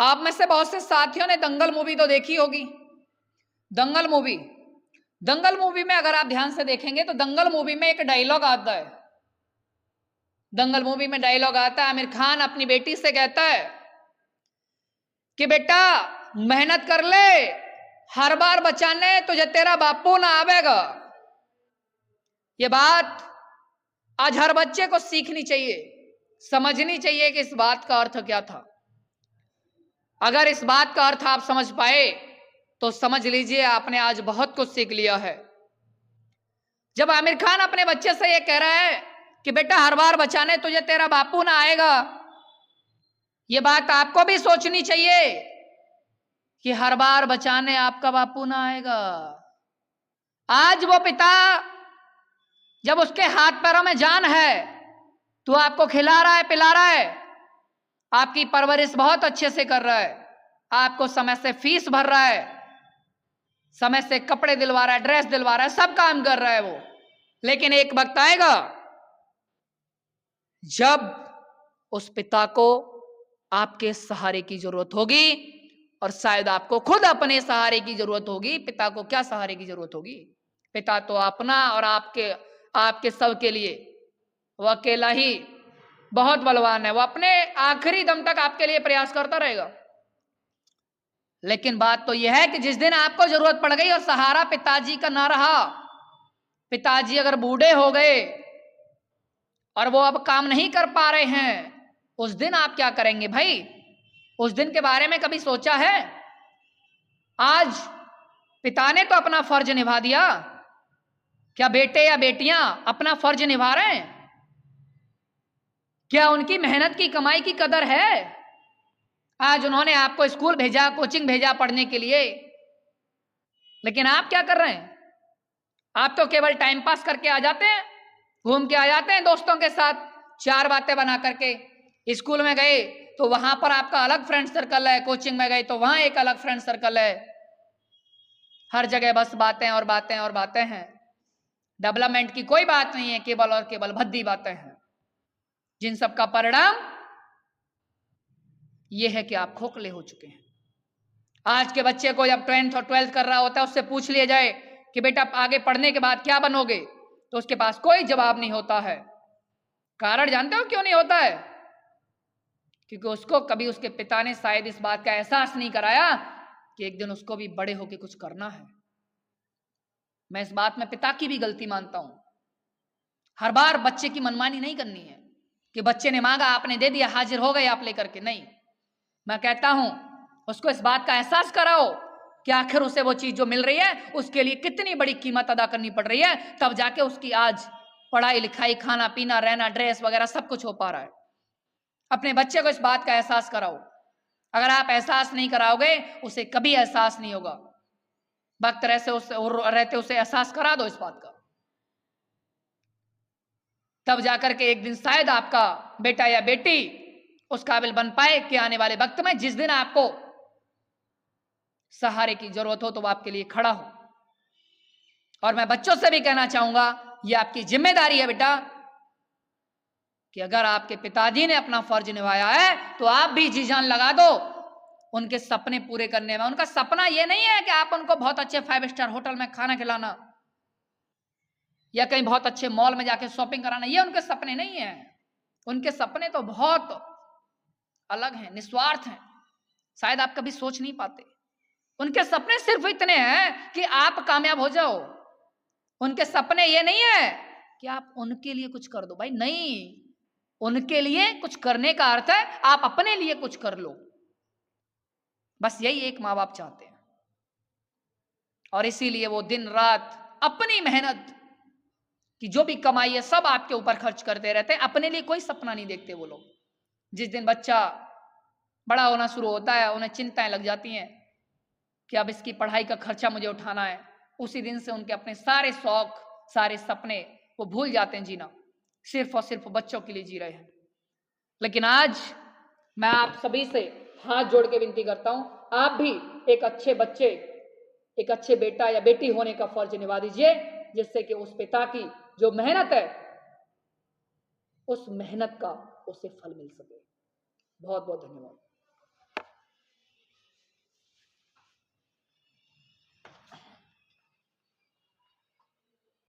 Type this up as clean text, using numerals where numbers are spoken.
आप में से बहुत से साथियों ने दंगल मूवी तो देखी होगी। दंगल मूवी में अगर आप ध्यान से देखेंगे तो दंगल मूवी में एक डायलॉग आता है। दंगल मूवी में डायलॉग आता है, आमिर खान अपनी बेटी से कहता है कि बेटा मेहनत कर ले, हर बार बचाने तुझे तेरा बापू ना आवेगा। ये बात आज हर बच्चे को सीखनी चाहिए, समझनी चाहिए कि इस बात का अर्थ क्या था। अगर इस बात का अर्थ आप समझ पाए तो समझ लीजिए आपने आज बहुत कुछ सीख लिया है। जब आमिर खान अपने बच्चे से ये कह रहा है कि बेटा हर बार बचाने तुझे तेरा बापू ना आएगा, ये बात आपको भी सोचनी चाहिए कि हर बार बचाने आपका बापू ना आएगा। आज वो पिता जब उसके हाथ पैरों में जान है तो आपको खिला रहा है, पिला रहा है, आपकी परवरिश बहुत अच्छे से कर रहा है, आपको समय से फीस भर रहा है, समय से कपड़े दिलवा रहा है, ड्रेस दिलवा रहा है, सब काम कर रहा है वो। लेकिन एक वक्त आएगा जब उस पिता को आपके सहारे की जरूरत होगी और शायद आपको खुद अपने सहारे की जरूरत होगी। पिता को क्या सहारे की जरूरत होगी? पिता तो अपना और आपके सब के लिए वो अकेला ही बहुत बलवान है। वो अपने आखिरी दम तक आपके लिए प्रयास करता रहेगा। लेकिन बात तो यह है कि जिस दिन आपको जरूरत पड़ गई और सहारा पिताजी का ना रहा, पिताजी अगर बूढ़े हो गए और वो अब काम नहीं कर पा रहे हैं, उस दिन आप क्या करेंगे भाई? उस दिन के बारे में कभी सोचा है? आज पिता ने तो अपना फर्ज निभा दिया, क्या बेटे या बेटियां अपना फर्ज निभा रहे हैं? क्या उनकी मेहनत की कमाई की कदर है? आज उन्होंने आपको स्कूल भेजा, कोचिंग भेजा पढ़ने के लिए, लेकिन आप क्या कर रहे हैं? आप तो केवल टाइम पास करके आ जाते हैं, घूम के आ जाते हैं दोस्तों के साथ, चार बातें बना करके। स्कूल में गए तो वहां पर आपका अलग फ्रेंड सर्कल है, कोचिंग में गए तो वहां एक अलग फ्रेंड सर्कल है। हर जगह बस बातें और बातें और बातें हैं। डेवलपमेंट की कोई बात नहीं है, केवल और केवल भद्दी बातें हैं, जिन सब का परिणाम यह है कि आप खोखले हो चुके हैं। आज के बच्चे को जब 10th और 12th कर रहा होता है, उससे पूछ लिया जाए कि बेटा आगे पढ़ने के बाद क्या बनोगे, तो उसके पास कोई जवाब नहीं होता है। कारण जानते हो क्यों नहीं होता है? क्योंकि उसको कभी उसके पिता ने शायद इस बात का एहसास नहीं कराया कि एक दिन उसको भी बड़े होकर कुछ करना है। मैं इस बात में पिता की भी गलती मानता हूं। हर बार बच्चे की मनमानी नहीं करनी है कि बच्चे ने मांगा आपने दे दिया, हाजिर हो गए आप लेकर के। नहीं, मैं कहता हूं उसको इस बात का एहसास कराओ कि आखिर उसे वो चीज जो मिल रही है उसके लिए कितनी बड़ी कीमत अदा करनी पड़ रही है, तब जाके उसकी आज पढ़ाई लिखाई, खाना पीना, रहना, ड्रेस वगैरह सब कुछ हो पा रहा है। अपने बच्चे को इस बात का एहसास कराओ। अगर आप एहसास नहीं कराओगे उसे कभी एहसास नहीं होगा। वक्त रहते उसे एहसास करा दो इस बात का, तब जाकर के एक दिन शायद आपका बेटा या बेटी उस काबिल बन पाए कि आने वाले वक्त में जिस दिन आपको सहारे की जरूरत हो तो वो आपके लिए खड़ा हो। और मैं बच्चों से भी कहना चाहूंगा, ये आपकी जिम्मेदारी है बेटा कि अगर आपके पिताजी ने अपना फर्ज निभाया है तो आप भी जी जान लगा दो उनके सपने पूरे करने में। उनका सपना यह नहीं है कि आप उनको बहुत अच्छे 5 स्टार होटल में खाना खिलाना या कहीं बहुत अच्छे मॉल में जाके शॉपिंग कराना, ये उनके सपने नहीं है। उनके सपने तो बहुत अलग हैं, निस्वार्थ हैं, शायद आप कभी सोच नहीं पाते। उनके सपने सिर्फ इतने हैं कि आप कामयाब हो जाओ। उनके सपने ये नहीं है कि आप उनके लिए कुछ कर दो भाई, नहीं। उनके लिए कुछ करने का अर्थ है आप अपने लिए कुछ कर लो। बस यही एक माँ बाप चाहते हैं। और इसीलिए वो दिन रात अपनी मेहनत कि जो भी कमाई है सब आपके ऊपर खर्च करते रहते हैं, अपने लिए कोई सपना नहीं देखते वो लोग। जिस दिन बच्चा बड़ा होना शुरू होता है उन्हें चिंताएं लग जाती हैं कि अब इसकी पढ़ाई का खर्चा मुझे उठाना है। उसी दिन से उनके अपने सारे शौक, सारे सपने वो भूल जाते हैं जीना, सिर्फ और सिर्फ बच्चों के लिए जी रहे हैं। लेकिन आज मैं आप सभी से हाथ जोड़ के विनती करता हूं, आप भी एक अच्छे बच्चे, एक अच्छे बेटा या बेटी होने का फर्ज निभा दीजिए, जिससे कि उस पिता की जो मेहनत है उस मेहनत का उसे फल मिल सके। बहुत बहुत धन्यवाद।